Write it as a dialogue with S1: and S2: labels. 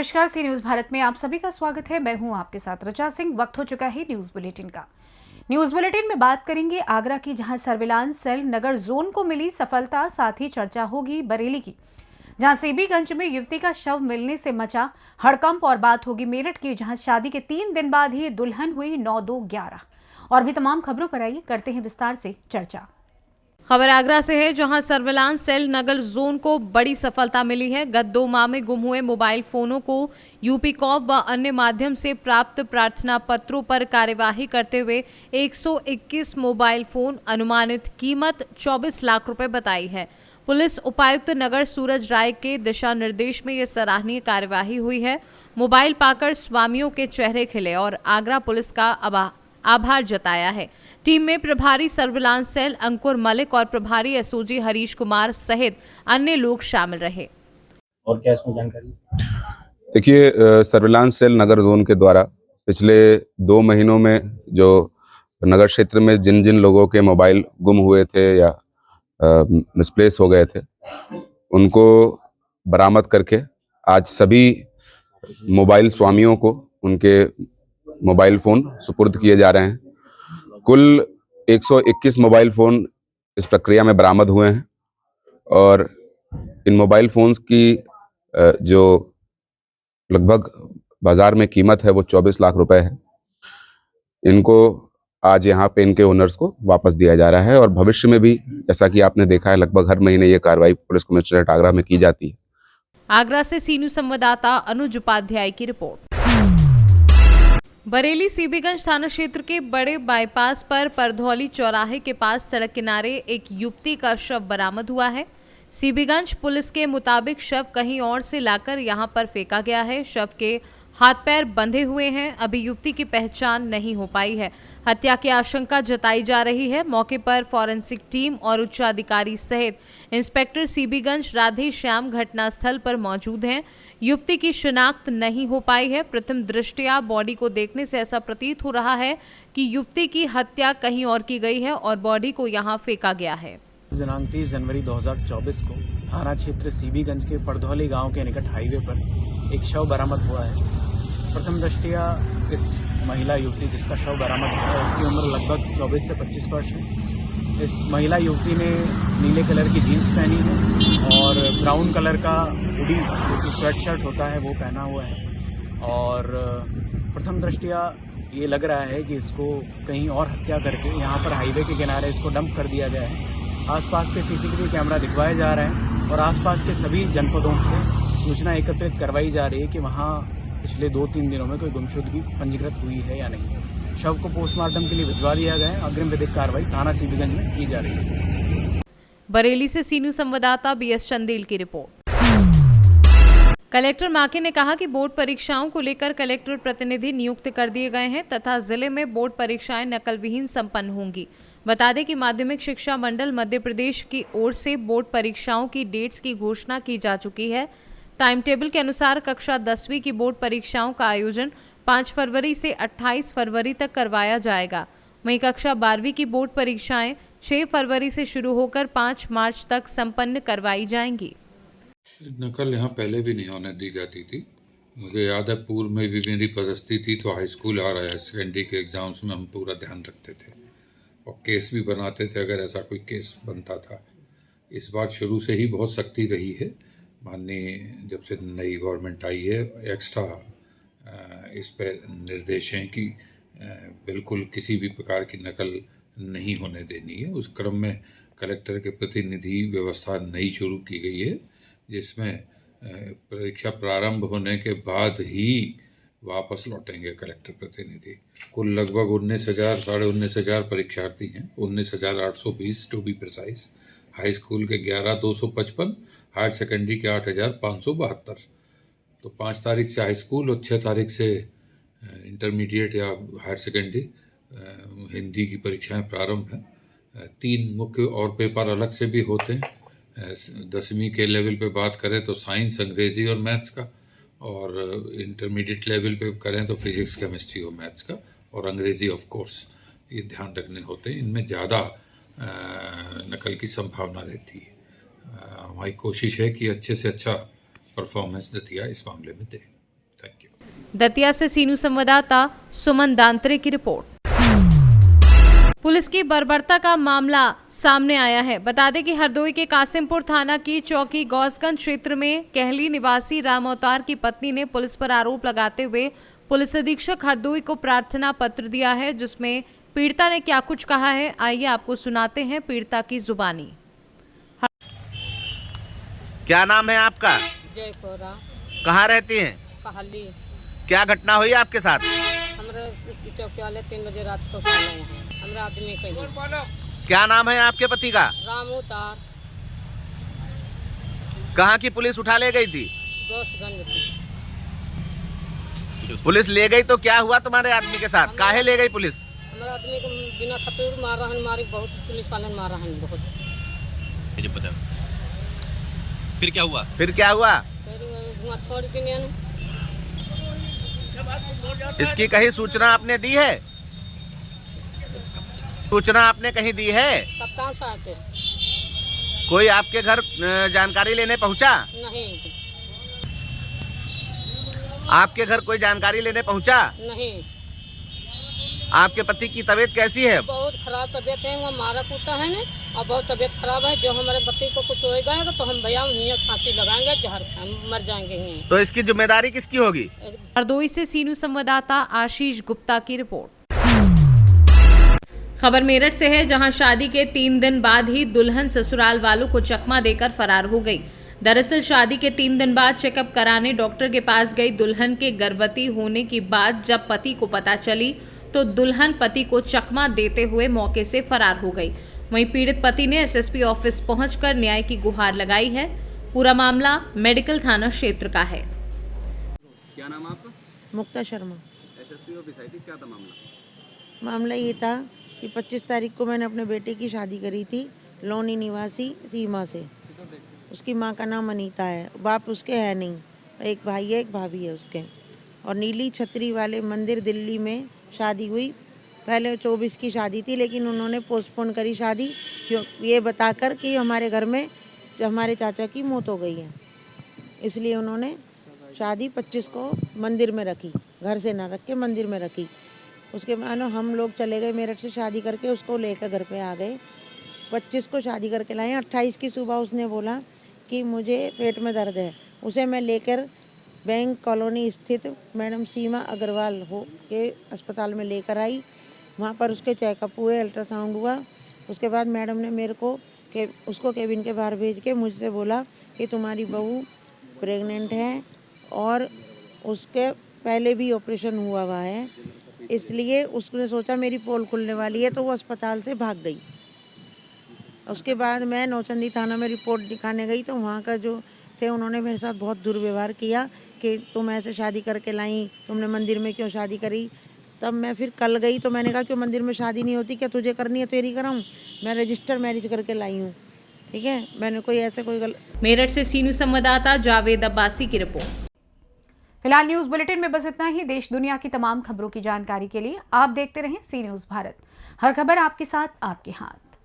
S1: नमस्कार, सी न्यूज भारत में आप सभी का स्वागत है। मैं हूं आपके साथ रचा सिंह। वक्त हो चुका है न्यूज बुलेटिन का। न्यूज बुलेटिन में बात करेंगे आगरा की, जहां सर्विलांस सेल नगर जोन को मिली सफलता। साथ ही चर्चा होगी बरेली की, जहां सीबीगंज में युवती का शव मिलने से मचा हड़कंप। और बात होगी मेरठ की, जहां शादी के 3 दिन बाद ही दुल्हन हुई 9-2-11। और भी तमाम खबरों पर आइए करते हैं विस्तार से चर्चा।
S2: खबर आगरा से है, जहां सर्विलांस सेल नगर जोन को बड़ी सफलता मिली है। गत 2 माह में गुम हुए मोबाइल फोनों को यूपी कॉप व अन्य माध्यम से प्राप्त प्रार्थना पत्रों पर कार्यवाही करते हुए 121 मोबाइल फोन, अनुमानित कीमत 24 लाख रुपए बताई है। पुलिस उपायुक्त नगर सूरज राय के दिशा निर्देश में ये सराहनीय कार्यवाही हुई है। मोबाइल पाकर स्वामियों के चेहरे खिले और आगरा पुलिस का आभार जताया है। टीम में प्रभारी सर्विलांस सेल अंकुर मलिक और प्रभारी एसओजी हरीश कुमार सहित अन्य लोग शामिल रहे।
S3: और क्या इसमें जानकारी?
S4: देखिए, सर्विलांस सेल नगर जोन के द्वारा पिछले 2 महीनों में जो नगर क्षेत्र में जिन जिन लोगों के मोबाइल गुम हुए थे या मिसप्लेस हो गए थे, उनको बरामद करके आज सभी मोबाइल स्वामियों को उनके मोबाइल फ़ोन सुपुर्द किए जा रहे हैं। कुल 121 मोबाइल फ़ोन इस प्रक्रिया में बरामद हुए हैं और इन मोबाइल फ़ोन्स की जो लगभग बाज़ार में कीमत है वो 24 लाख रुपए है। इनको आज यहाँ पे इनके ओनर्स को वापस दिया जा रहा है और भविष्य में भी, जैसा कि आपने देखा है, लगभग हर महीने ये कार्रवाई पुलिस कमिश्नरेट आगरा में की जाती है।
S2: आगरा से सी न्यूज संवाददाता अनुज उपाध्याय की रिपोर्ट। बरेली सीबीगंज थाना क्षेत्र के बड़े बाईपास पर परधौली चौराहे के पास सड़क किनारे एक युवती का शव बरामद हुआ है। सीबीगंज पुलिस के मुताबिक शव कहीं और से लाकर यहां पर फेंका गया है। शव के हाथ पैर बंधे हुए हैं। अभी युवती की पहचान नहीं हो पाई है। हत्या की आशंका जताई जा रही है। मौके पर फॉरेंसिक टीम और उच्च अधिकारी सहित इंस्पेक्टर सीबीगंज राधे श्याम घटनास्थल पर मौजूद हैं। युवती की शिनाख्त नहीं हो पाई है। प्रथम दृष्टया बॉडी को देखने से ऐसा प्रतीत हो रहा है कि युवती की हत्या कहीं और की गई है और बॉडी को यहां फेंका गया है।
S3: दिनांक 30 जनवरी 2024 को थाना क्षेत्र सीबीगंज के परधौली गांव के निकट हाईवे पर एक शव बरामद हुआ है। प्रथम दृष्टया इस महिला युवती जिसका शव बरामद हुआ है, उसकी उम्र लगभग 24 से 25 वर्ष है। इस महिला युवती ने नीले कलर की जीन्स पहनी है और ब्राउन कलर का हुडी, जो कि स्वेट शर्ट होता है, वो पहना हुआ है। और प्रथम दृष्टया ये लग रहा है कि इसको कहीं और हत्या करके यहाँ पर हाईवे के किनारे इसको डंप कर दिया गया है। आसपास के सीसीटीवी कैमरा दिखवाए जा रहे हैं और आसपास के सभी जनपदों से सूचना एकत्रित करवाई जा रही है कि वहाँ पिछले 2-3 दिनों में कोई गुमशुदगी पंजीकृत हुई है या नहीं। शव को पोस्टमार्टम के लिए भिजवा दिया गया है। अग्रिम विधिक कार्रवाई थाना सीबीगंज में की जा रही है।
S2: बरेली से सी न्यूज संवाददाता बीएस चंदेल की रिपोर्ट। कलेक्टर माके ने कहा कि बोर्ड परीक्षाओं को लेकर कलेक्टर प्रतिनिधि नियुक्त कर दिए गए हैं तथा जिले में बोर्ड परीक्षाएं नकल विहीन संपन्न होंगी। बता दें कि माध्यमिक शिक्षा मंडल मध्य प्रदेश की ओर से बोर्ड परीक्षाओं की डेट्स की घोषणा की जा चुकी है। टाइम टेबल के अनुसार कक्षा 10वीं की बोर्ड परीक्षाओं का आयोजन 5 फरवरी से 28 फरवरी तक करवाया जाएगा। वहीं कक्षा 12वीं की बोर्ड परीक्षाएं 6 फरवरी से शुरू होकर 5 मार्च तक संपन्न करवाई जाएंगी।
S5: नकल यहाँ पहले भी नहीं होने दी जाती थी। मुझे याद है पूर्व में भी मेरी पदस्थी थी तो हाई स्कूल और हायर सेकेंडरी के एग्ज़ाम्स में हम पूरा ध्यान रखते थे और केस भी बनाते थे अगर ऐसा कोई केस बनता था। इस बार शुरू से ही बहुत सख्ती रही है। माननीय जब से नई गवर्नमेंट आई है, एक्स्ट्रा इस पर निर्देश हैं कि बिल्कुल किसी भी प्रकार की नकल नहीं होने देनी है। उस क्रम में कलेक्टर के प्रतिनिधि व्यवस्था नई शुरू की गई है, जिसमें परीक्षा प्रारंभ होने के बाद ही वापस लौटेंगे कलेक्टर प्रतिनिधि। कुल लगभग 19,000 साढ़े 19,000 परीक्षार्थी हैं, 19,820 to be precise. High school के 11,255, हायर सेकेंडरी के 8,572। तो 5 तारीख से हाई स्कूल और 6 तारीख से इंटरमीडिएट या हायर सेकेंडरी हिंदी की परीक्षाएं प्रारंभ हैं। 3 मुख्य और पेपर अलग से भी होते हैं। 10वीं के लेवल पे बात करें तो साइंस, अंग्रेजी और मैथ्स का, और इंटरमीडिएट लेवल पे करें तो फिजिक्स, केमिस्ट्री और मैथ्स का, और अंग्रेजी ऑफ कोर्स। ये ध्यान रखने होते हैं। इनमें ज़्यादा नकल की संभावना रहती है। हमारी कोशिश है कि अच्छे से अच्छा परफॉर्मेंस नतीजा इस मामले में दें।
S2: दतिया से सीनू संवाददाता सुमन दांतरे की रिपोर्ट। पुलिस की बर्बरता का मामला सामने आया है। बता दें कि हरदोई के कासिमपुर थाना की चौकी गौसगंज क्षेत्र में कहली निवासी राम अवतार की पत्नी ने पुलिस पर आरोप लगाते हुए पुलिस अधीक्षक हरदोई को प्रार्थना पत्र दिया है, जिसमें पीड़िता ने क्या कुछ कहा है, आइए आपको सुनाते हैं पीड़िता की जुबानी।
S6: क्या नाम है आपका?
S7: जय कोरा।
S6: कहाँ रहती हैं?
S7: कहली।
S6: क्या घटना हुई आपके साथ?
S7: हमारे चौकी वाले 3 बजे रात को उठा रहे हैं। हमारे आदमी कहीं।
S6: क्या नाम है आपके पति का?
S7: राम अवतार।
S6: कहाँ की पुलिस उठा ले गई थी?
S7: गौसगंज की।
S6: पुलिस ले गई तो क्या हुआ तुम्हारे आदमी के साथ? काहे ले गई पुलिस?
S7: हमारे आदमी को बिना खतूर मारा हन, मारी बहुत पुलिस वाले ने मारा हन बहुत।
S6: फिर क्या हुआ?
S7: फिर धुआं छोड़ के नहीं।
S6: इसकी कहीं सूचना आपने दी है? सूचना आपने कहीं दी है?
S7: कप्तान साहब थे।
S6: कोई आपके घर जानकारी लेने पहुंचा?
S7: नहीं।
S6: आपके घर कोई जानकारी लेने पहुंचा?
S7: नहीं।
S6: आपके पति की तबीयत कैसी है?
S7: बहुत खराब तबीयत है, वहाँ मारा कूटा है ना, और बहुत तबीयत खराब है। जो हमारे पति को कुछ होएगा तो हम भैया उन्हें फांसी लगाएंगे, जहर हम मर जाएंगे यहीं।
S6: तो इसकी जिम्मेदारी किसकी होगी?
S2: हरदोई से सीनू संवाददाता आशीष गुप्ता की रिपोर्ट। खबर मेरठ से है, जहां शादी के 3 दिन बाद ही दुल्हन ससुराल वालों को चकमा देकर फरार हो गई। दरअसल शादी के 3 दिन बाद चेकअप कराने डॉक्टर के पास गई दुल्हन के गर्भवती होने की बात जब पति को पता चली तो दुल्हन पति को चकमा देते हुए मौके से फरार हो गई। वहीं पीड़ित पति ने एसएसपी ऑफिस पहुंचकर न्याय की गुहार लगाई है। पूरा मामला मेडिकल थाना क्षेत्र का है।
S8: क्या नाम है आपका?
S9: मुक्ता शर्मा।
S8: एसएसपी ऑफिस आई थी, क्या था मामला?
S9: मामला ये था कि 25 तारीख को मैंने अपने बेटे की शादी करी थी लोनी निवासी सीमा से। उसकी माँ का नाम अनीता है, बाप उसके है नहीं, एक भाई है एक भाभी है उसके। और नीली छतरी वाले मंदिर दिल्ली में शादी हुई। पहले 24 की शादी थी, लेकिन उन्होंने पोस्टपोन करी शादी, ये बताकर कि हमारे घर में जो हमारे चाचा की मौत हो गई है, इसलिए उन्होंने शादी 25 को मंदिर में रखी, घर से ना रख के मंदिर में रखी। उसके बाद हम लोग चले गए मेरठ से शादी करके, उसको लेकर घर पे आ गए। 25 को शादी करके लाए। 28 की सुबह उसने बोला कि मुझे पेट में दर्द है। उसे मैं लेकर बैंक कॉलोनी स्थित मैडम सीमा अग्रवाल हो के अस्पताल में लेकर आई। वहाँ पर उसके चेकअप हुए, अल्ट्रासाउंड हुआ। उसके बाद मैडम ने मेरे को उसको केबिन के बाहर भेज के मुझसे बोला कि तुम्हारी बहू प्रेग्नेंट है और उसके पहले भी ऑपरेशन हुआ है, इसलिए उसने सोचा मेरी पोल खुलने वाली है, तो वो अस्पताल से भाग गई। उसके बाद मैं नौचंदी थाना में रिपोर्ट दिखाने गई, तो वहाँ का जो थे उन्होंने मेरे साथ बहुत दुर्व्यवहार किया कि तुम ऐसे शादी करके लाई, तुमने मंदिर में क्यों शादी करी। तब मैं फिर कल गई तो मैंने कहा क्यों मंदिर में शादी नहीं होती, क्या तुझे करनी है तेरी कराऊँ, मैं रजिस्टर मैरिज करके लाई हूँ, ठीक है, मैंने कोई ऐसे कोई
S2: मेरठ से सीनू संवाददाता जावेद अब्बासी की रिपोर्ट।
S1: फिलहाल न्यूज बुलेटिन में बस इतना ही। देश दुनिया की तमाम खबरों की जानकारी के लिए आप देखते रहें सी न्यूज भारत। हर खबर आपके साथ, आपके हाथ।